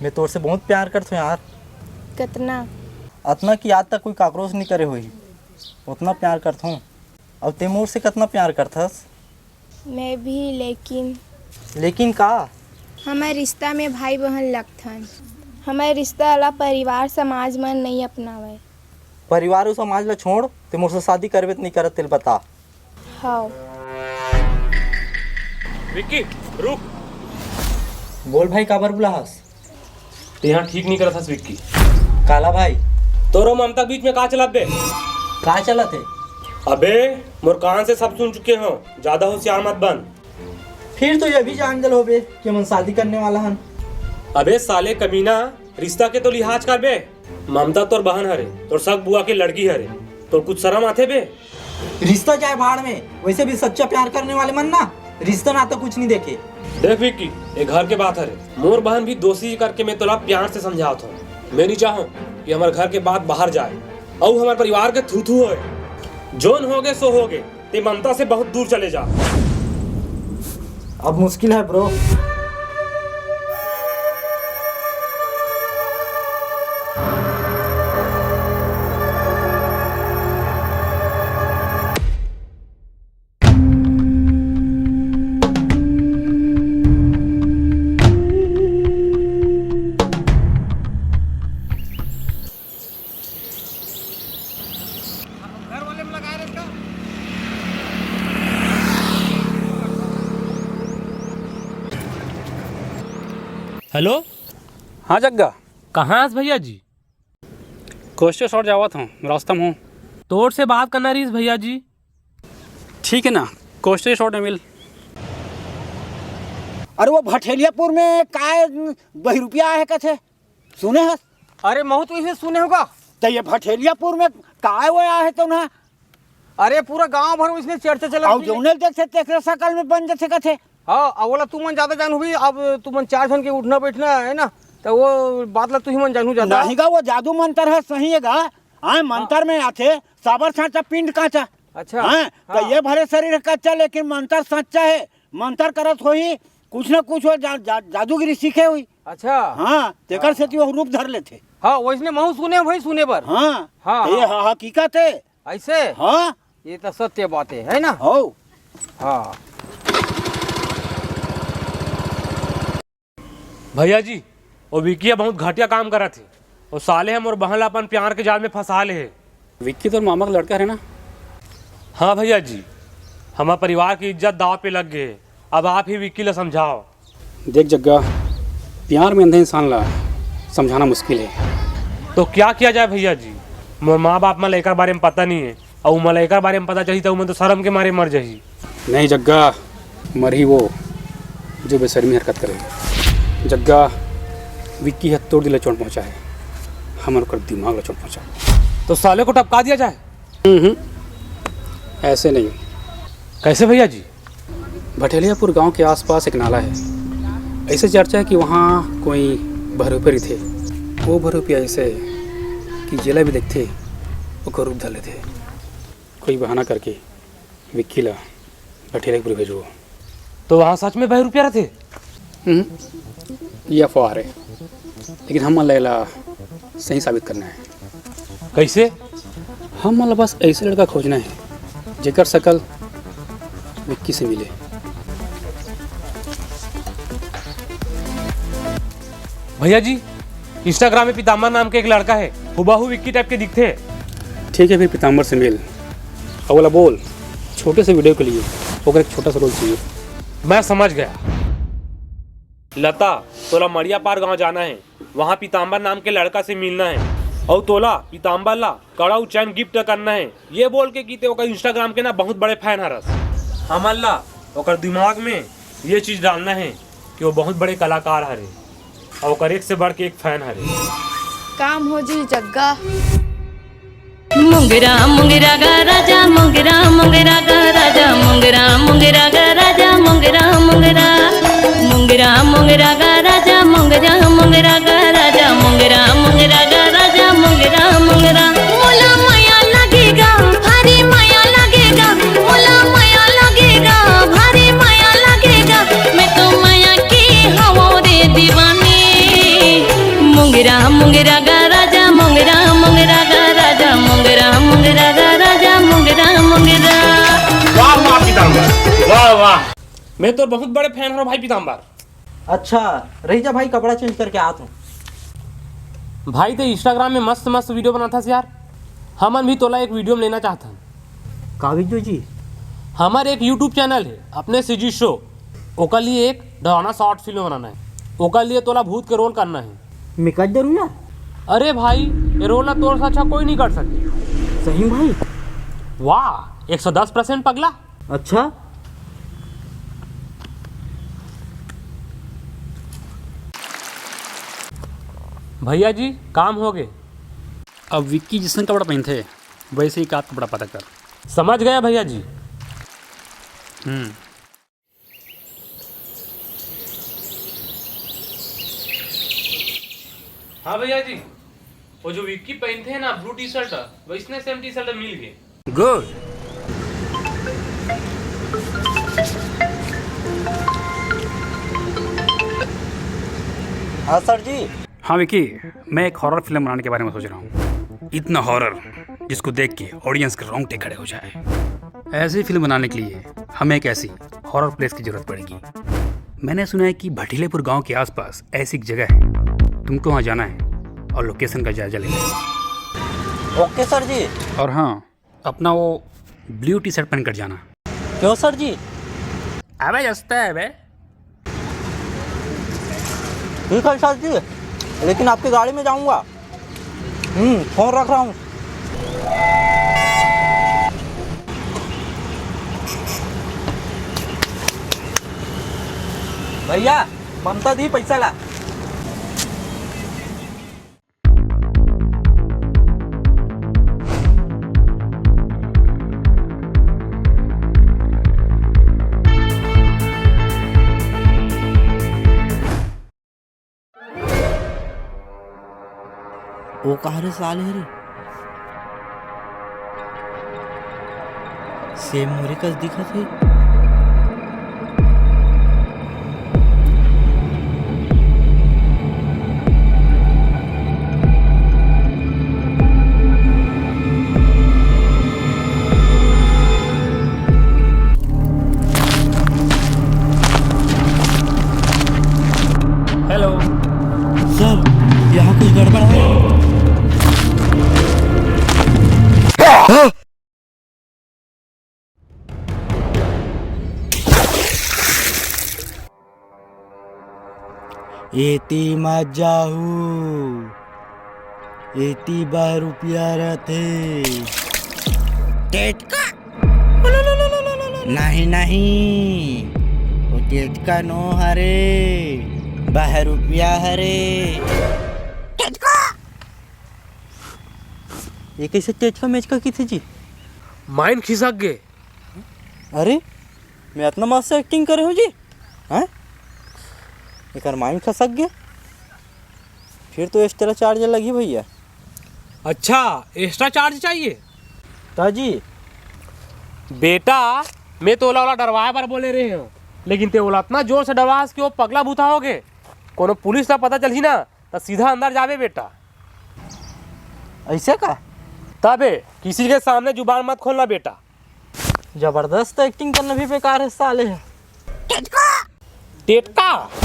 मैं तोर से बहुत प्यार करता हूँ यार। कितना? अतना कि आज तक कोई काकरोच नहीं करे हुई, उतना प्यार करता हूँ। अब तैमूर से कितना प्यार करथस? मैं भी, लेकिन का? हमारे रिश्ता में भाई बहन लगथन। हमारे रिश्ता वाला परिवार समाज मन नहीं अपनावे। परिवार और समाज ला छोड़, तैमूर से शादी करबे नहीं करत तेल बता। हाँ। विक्की रुक। बोल भाई, काबर बुलाहस? ते यहाँ ठीक नहीं करत हस विक्की। काला भाई? तोरो ममता बीच में का चला बे? का चला थे? अबे मोर कान से सब सुन चुके हो, ज्यादा होशियार मत बन। फिर तो ये भी जान दल होबे कि मन शादी करने वाला हन। अबे साले कमीना, रिश्ता के तो लिहाज कर बे। ममता तोर बहन हरे, तोर सग बुआ के लड़की हरे, तोर कुछ शर्म आथे बे? रिश्ता चाहे भाड़ में, वैसे भी सच्चा प्यार करने वाले मन ना रिश्ता ना तो कुछ नहीं देखे। देख विक्की, ये घर के बात हरे, मोर बहन भी दोषी करके मैं तोला प्यार से समझाता हूँ। मैं नहीं चाहूँ कि हमारे घर के बात बाहर जाए और हमारे परिवार के थू थू होए। जोन हो गए सो हो गए, ते ममता से बहुत दूर चले जा। अब मुश्किल है ब्रो। हेलो। हाँ जग्गा, कहाँ हस भैया जी? कोस्टे शॉट जावत हूँ, रास्ता में हूँ। तोर से बात करना रही भैया जी। ठीक है ना, कोस्टे शॉट में मिल। अरे वो भठेलियापुर में काय बही रुपया है कथे सुने है? अरे महू तो इसे सुने होगा। तो ये भठेलियापुर में काय वो आया है तो ना? अरे पूरा गांव भर में इसने चर्चा चला। और जौने देख सकते तेरे सकल में बन जाते कथे। हाँ, अब बोला तू मन ज्यादा जानू भी। अब तू मन 4 जन के उठना बैठना है ना, तो वो बात ला तू ही मन जानू ज्यादा। नहीं गा, वो जादू मंत्र है, सही है गा। हाँ, मंत्र में आते साबर सांचा पिंड काचा। अच्छा। हाँ, तो ये भरे शरीर कच्चा, लेकिन मंत्र सच्चा है। मंत्र करत हो ही कुछ न कुछ हो जादूगिरी सीखे हुई। अच्छा। हाँ, तेकर से वो रूप धर लेते। हाँ, वैसने महू सुने भाई, सुने पर। हाँ हाँ, ये हकीकत है ऐसे। हाँ, ये तो सत्य बात है ना। हो। हाँ भैया जी, वो विक्की बहुत घटिया काम करा थे। वो साले हम और बहन अपन प्यार के जाल में फंसा ले है। विक्की तो मामा का लड़का है ना? हाँ भैया जी, हमारे परिवार की इज्जत दाव पे लग गए। अब आप ही विक्की ला समझाओ। देख जग्गा, प्यार में अंधे इंसान ला समझाना मुश्किल है। तो क्या किया जाए भैया जी? मोर माँ बाप मला एकर बारे में पता नहीं है, और मला एकर बारे में पता चाहिए तो मैं तो शर्म के मारे मर जाही। नहीं जग्गा, मर ही वो जो बेशर्मी हरकत करे। जग्गा, विक्की है तोड़ दिला चोट पहुँचा है, हमारे को दिमाग ला चोट पहुँचा। तो साले को टपका दिया जाए? ऐसे नहीं। कैसे भैया जी? भठेलियापुर गांव के आसपास एक नाला है। ऐसे चर्चा है कि वहाँ कोई बहरूपरी थे। वो बहरूपिया ऐसे कि जिला भी देखते वो को रूप धर लेते। कोई बहाना करके विक्की ला भठेलियापुर भेजो। तो वहाँ सच में 20 रुपया रहते? ये अफवाह है, लेकिन हम लैला सही साबित करना है। कैसे? हम मतलब बस ऐसे लड़का खोजना है जेकर शकल विक्की से मिले। भैया जी, इंस्टाग्राम में पीताम्बर नाम के एक लड़का है, हुबहू विक्की टाइप के दिखते हैं। ठीक है, फिर पीताम्बर से मिल। और बोला बोल, छोटे से वीडियो के लिए ओकर एक छोटा सा रोल चाहिए। मैं समझ गया। लता, तोला मड़िया पार गांव जाना है, वहाँ पीताम्बर नाम के लड़का से मिलना है, और तोला पीताम्बर ला कड़ा चैन गिफ्ट करना है। ये बोल के कि ओकर इंस्टाग्राम के ना बहुत बड़े फैन हरस। हमन ला ओकर दिमाग में ये चीज डालना है कि वो बहुत बड़े कलाकार हरे, और ओकर एक से बढ़ के एक फैन हरे। काम हो जी जग्गा। मुंगरा मुंगरा गा राजा, मुंगरा मुंगरा गा राजा, मुंगरा मुंगरा गा राजा, मुंगरा मुंगरा मुंगरा मुंगरा गा राजा, मुंगरा मुंगरा गा राजा, मुंगरा मुंगरा गा राजा, मुंगरा मुंगरा। मोला माया लगेगा, भारी माया लगेगा, मोला माया लगेगा, भारी माया लगेगा। मैं तो माया की हूँ रे दीवानी। वाह वाह, मैं तो बहुत बड़े फैन हूँ भाई पीताम्बर। अच्छा रही जा भाई, कपड़ा चेंज करके आता हूँ। भाई तो इंस्टाग्राम में मस्त मस्त वीडियो बनाता था यार, हमन भी तोला एक वीडियो में लेना चाहता हूँ। कागजो जी, हमारे एक यूट्यूब चैनल है अपने सीजी शो, ओकर लिए एक डरावना शॉर्ट फिल्म बनाना है। ओकर लिए तोला भूत के रोल करना है। मैं कर दे यार। अरे भाई ये रोल ना तोड़ से अच्छा कोई नहीं कर सके। सही भाई? वाह 110% पगला। अच्छा भैया जी काम हो गए। अब विक्की जिसन कपड़ा पहनते वैसे ही का कपड़ा पता कर। समझ गया भैया जी। हाँ भैया जी, वो जो विक्की पहनते हैं ना ब्लू टी शर्ट, वैसने सेम टी शर्ट मिल गए। गुड। हाँ सर जी। हाँ विक्की, मैं एक हॉरर फिल्म बनाने के बारे में सोच रहा हूँ। इतना हॉरर जिसको देख के ऑडियंस के रोंगटे खड़े हो जाए। ऐसी फिल्म बनाने के लिए हमें एक ऐसी हॉरर प्लेस की जरूरत पड़ेगी। मैंने सुना है कि भटीलेपुर गांव के आसपास ऐसी एक जगह है, तुमको वहाँ जाना है और लोकेशन का जायजा लेना। ओके सर जी। और हाँ, अपना वो ब्लू टी शर्ट पहन कर जाना। क्यों सर जी? अबे जस्ता है बे। ठीक है सर जी, लेकिन आपकी गाड़ी में जाऊंगा। फोन रख रहा हूँ। भैया ममता दी पैसा ला। वो कहाँ रे साले रे? सेम मोरे कस दिखत है। हेलो सर, यहाँ कुछ गड़बड़ है। एती मत जाहू, एती 12 रुपया रहते। टेटका? नहीं नहीं, वो टेटका नो हरे, 12 रुपया हरे। टेटका? ये कैसे टेटका मेचका की थी जी? माइंड खिसक गए। अरे मैं इतना मस्त एक्टिंग करे हूँ जी। हैं? एक माइंड खसक गया। फिर तो एक्स्ट्रा चार्ज लगी भैया। अच्छा एक्स्ट्रा चार्ज चाहिए? ताजी बेटा मैं तो ओला डरवाए बार बोले रहे हो, लेकिन ते ओला इतना जोर से डरवास कि वो पगला भूता हो गए। कोनो पुलिस का पता चली ना तो सीधा अंदर जावे बेटा। ऐसे का? तबे किसी के सामने जुबान मत खोलना बेटा। जबरदस्त एक्टिंग करना भी बेकार है साले। टेटका